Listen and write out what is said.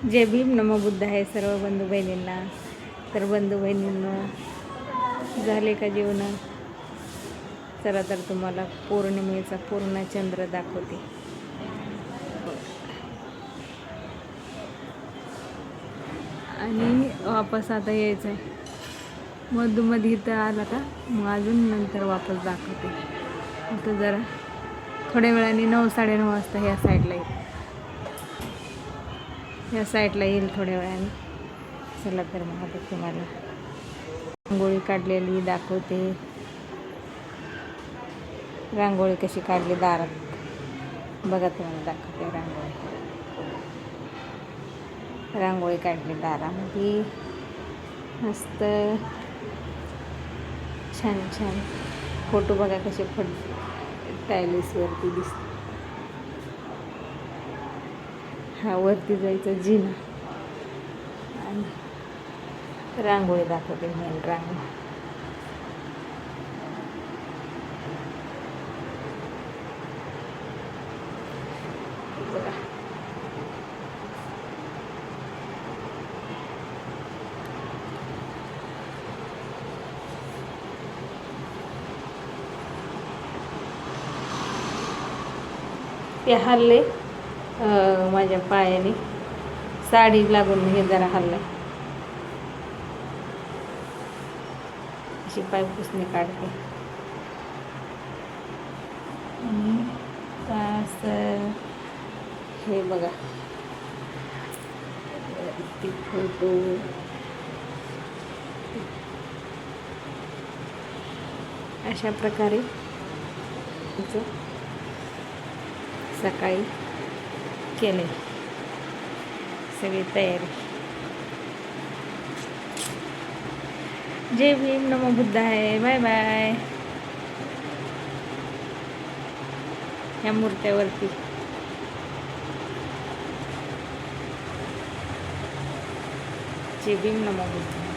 जय भीम नमो बुद्ध आहे सर्व बंधू बहिणींना. तर बंधू बहिणींनो, झाले का जेवण? चला तर तुम्हाला पौर्णिमेचा पूर्ण चंद्र दाखवते. आणि वापस आता यायचं आहे. मधूमध्ये इथं आला का मग अजून नंतर वापस दाखवते. आता जरा थोड्या वेळाने 9, 9:30 वाजता ह्या साईडला येईल. या साईडला येईल थोड्या वेळाने. चला तर मग आता तुम्हाला रांगोळी काढलेली दाखवते. रांगोळी कशी काढली दारात बघा, तुम्हाला दाखवते. रांगोळी काढली दारामध्ये मस्त छान छान. फोटो बघा कसे टायलिसवरती दिसते. हा वरती जायचं जिना आणि रांगोळी दाखवते. मेन रांगोळी बघा. ते हल्ले माझ्या पायाने साडी लागून हे जरा हल्लं. अशी पायपुसणी काढते आणि असं हे बघा ती फोटो. अशा प्रकारे सकाळी केले सगळी तयारी. जय भीम नमो बुद्ध आहे. Bye bye. ह्या मूर्त्यावरती जय भीम नमो बुद्ध.